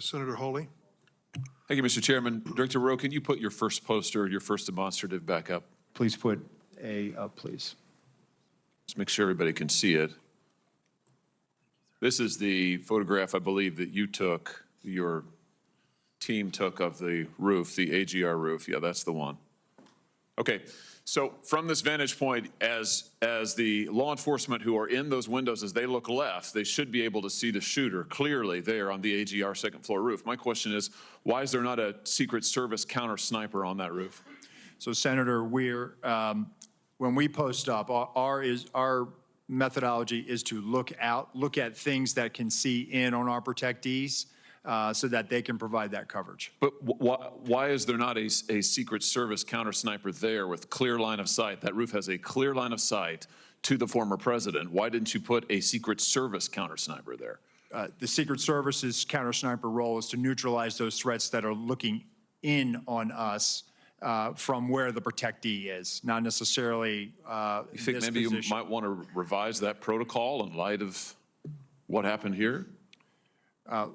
Senator Hawley. Thank you, Mr. Chairman. Director Rowe, can you put your first poster, your first demonstrative back up? Please put A up, please. Let's make sure everybody can see it. This is the photograph, I believe, that you took, your team took of the roof, the AGR roof. Yeah, that's the one. Okay, so from this vantage point, as the law enforcement who are in those windows, as they look left, they should be able to see the shooter clearly there on the AGR second floor roof. My question is, why is there not a Secret Service counter sniper on that roof? So, Senator, when we post up, our methodology is to look at things that can see in on our protectees so that they can provide that coverage. But why is there not a Secret Service counter sniper there with clear line of sight? That roof has a clear line of sight to the former president. Why didn't you put a Secret Service counter sniper there? The Secret Service's counter sniper role is to neutralize those threats that are looking in on us from where the protectee is, not necessarily You think maybe you might want to revise that protocol in light of what happened here?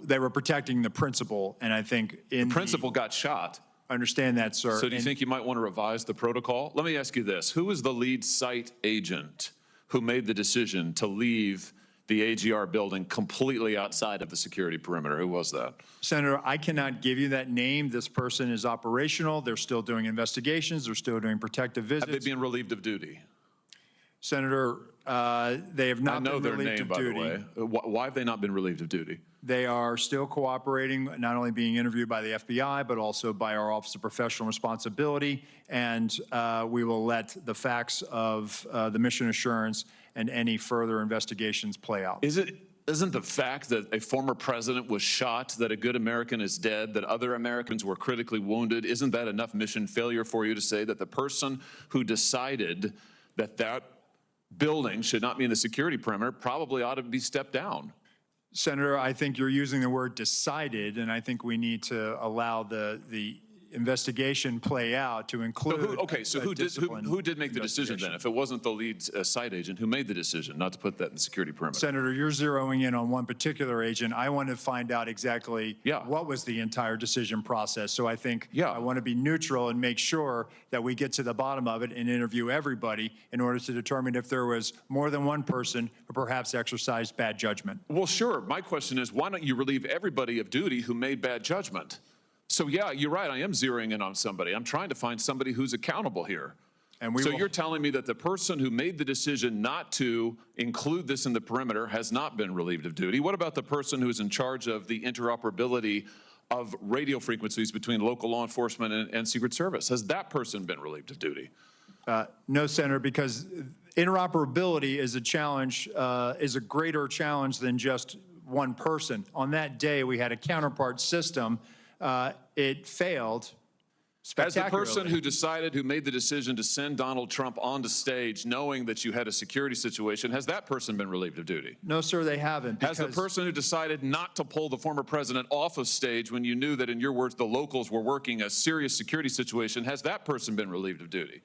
They were protecting the principal, and I think in The principal got shot. I understand that, sir. So do you think you might want to revise the protocol? Let me ask you this. Who was the lead site agent who made the decision to leave the AGR building completely outside of the security perimeter? Who was that? Senator, I cannot give you that name. This person is operational. They're still doing investigations. They're still doing protective visits. Have they been relieved of duty? Senator, they have not been relieved of duty. I know their name, by the way. Why have they not been relieved of duty? They are still cooperating, not only being interviewed by the FBI, but also by our Office of Professional Responsibility. And we will let the facts of the mission assurance and any further investigations play out. Isn't the fact that a former president was shot, that a good American is dead, that other Americans were critically wounded, isn't that enough mission failure for you to say that the person who decided that that building should not be in the security perimeter probably ought to be stepped down? Senator, I think you're using the word decided, and I think we need to allow the investigation play out to include. Who did make the decision then? If it wasn't the lead site agent, who made the decision not to put that in the security perimeter? Senator, you're zeroing in on one particular agent. I want to find out exactly what was the entire decision process. So I think I want to be neutral and make sure that we get to the bottom of it and interview everybody in order to determine if there was more than one person who perhaps exercised bad judgment. Well, sure. My question is, why don't you relieve everybody of duty who made bad judgment? So yeah, you're right, I am zeroing in on somebody. I'm trying to find somebody who's accountable here. And you're telling me that the person who made the decision not to include this in the perimeter has not been relieved of duty. What about the person who's in charge of the interoperability of radio frequencies between local law enforcement and Secret Service? Has that person been relieved of duty? No, Senator, because interoperability is a challenge, is a greater challenge than just one person. On that day, we had a counterpart system. It failed spectacularly. As the person who made the decision to send Donald Trump onto stage knowing that you had a security situation, has that person been relieved of duty? No, sir, they haven't. Has the person who decided not to pull the former president off of stage when you knew that, in your words, the locals were working a serious security situation, has that person been relieved of duty?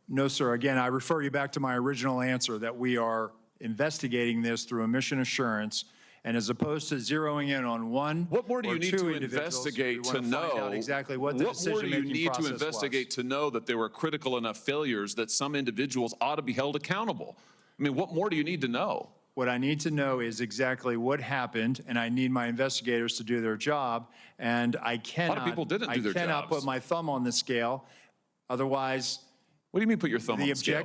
No, sir. Again, I refer you back to my original answer that we are investigating this through a mission assurance. And as opposed to zeroing in on one, what more do you need to investigate to know exactly what the decision-making process was? What more do you need to investigate to know that there were critical enough failures that some individuals ought to be held accountable? I mean, what more do you need to know? What I need to know is exactly what happened, and I need my investigators to do their job. And I cannot. A lot of people didn't do their jobs. I cannot put my thumb on the scale. Otherwise, what do you mean put your thumb on the scale?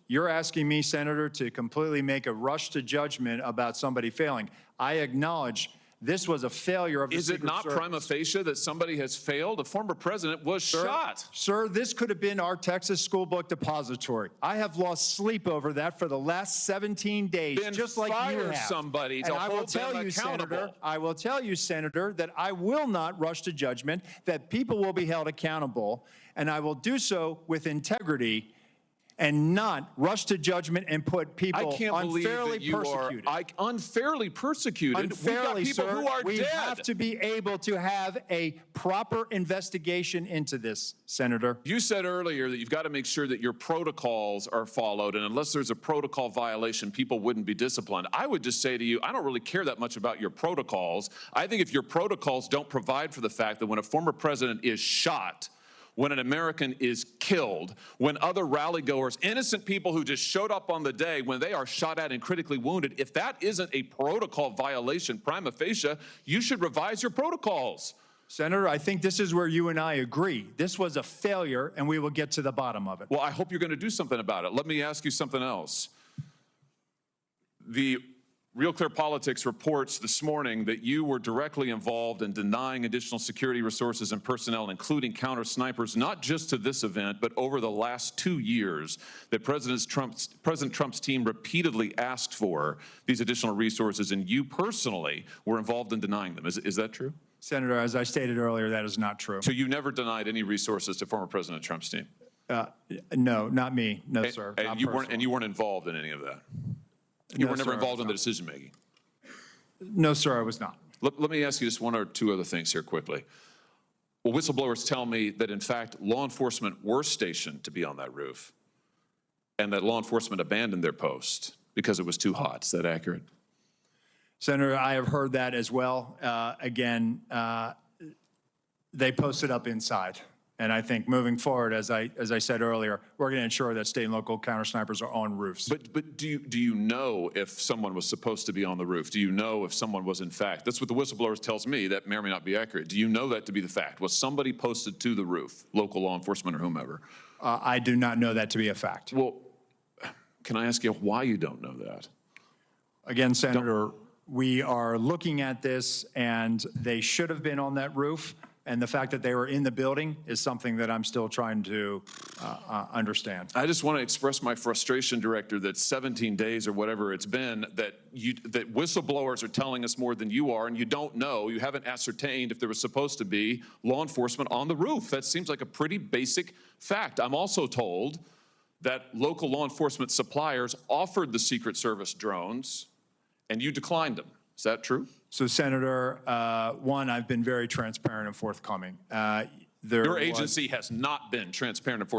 You're asking me, Senator, to completely make a rush to judgment about somebody failing. I acknowledge this was a failure of the Secret Service. Is it not prima facie that somebody has failed? A former president was shot. Sir, this could have been our Texas school book depository. I have lost sleep over that for the last 17 days, then just like you have. Somebody to hold them accountable. I will tell you, Senator, that I will not rush to judgment, that people will be held accountable, and I will do so with integrity. and not rush to judgment and put people I can't believe unfairly that you persecuted. are unfairly persecuted. Unfairly, We've got people sir. who are We dead. have to be able to have a proper investigation into this, Senator. You said earlier that you've got to make sure that your protocols are followed, and unless there's a protocol violation, people wouldn't be disciplined. I would just say to you, I don't really care that much about your protocols. I think if your protocols don't provide for the fact that when a former president is shot, when an American is killed, when other rally goers, innocent people who just showed up on the day, when they are shot at and critically wounded, if that isn't a protocol violation prima facie, you should revise your protocols. Senator, I think this is where you and I agree. This was a failure, and we will get to the bottom of it. Well, I hope you're going to do something about it. Let me ask you something else. The Real Clear Politics reports this morning that you were directly involved in denying additional security resources and personnel, including counter snipers, not just to this event, but over the last 2 years, that President Trump's team repeatedly asked for these additional resources, and you personally were involved in denying them. Is that true? Senator, as I stated earlier, that is not true. So you never denied any resources to former President Trump's team? No, not me. No, sir. And Not you personally. weren't involved in any of that? You No, were never sir, I involved was in the not. decision-making? No, sir, I was not. Let me ask you just one or two other things here quickly. Well, whistleblowers tell me that, in fact, law enforcement were stationed to be on that roof and that law enforcement abandoned their post because it was too hot. Is that accurate? Senator, I have heard that as well. They posted up inside. And I think moving forward, as I said earlier, we're going to ensure that state and local counter snipers are on roofs. But do you know if someone was supposed to be on the roof? Do you know if someone was in fact? That's what the whistleblowers tells me. That may or may not be accurate. Do you know that to be the fact? Was somebody posted to the roof, local law enforcement or whomever? I do not know that to be a fact. Well, can I ask you why you don't know that? Again, Senator, we are looking at this, and they should have been on that roof. And the fact that they were in the building is something that I'm still trying to understand. I just want to express my frustration, Director, that 17 days or whatever it's been, that whistleblowers are telling us more than you are, and you don't know, you haven't ascertained if there was supposed to be law enforcement on the roof. That seems like a pretty basic fact. I'm also told that local law enforcement suppliers offered the Secret Service drones, and you declined them. Is that true? So, Senator, one, I've been very transparent and forthcoming. Your agency has not been transparent and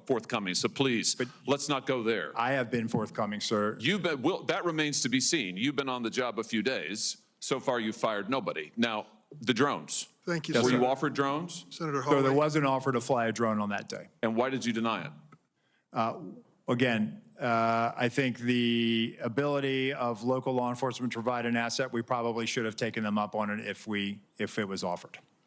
forthcoming, so please, let's not go there. I have been forthcoming, sir. That remains to be seen. You've been on the job a few days. So far, you've fired nobody. Now, the drones. Thank you, Were sir. you offered drones? Senator So there Hawley. was an offer to fly a drone on that day. And why did you deny it? Again, I think the ability of local law enforcement to provide an asset, we probably should have taken them up on it if it was offered.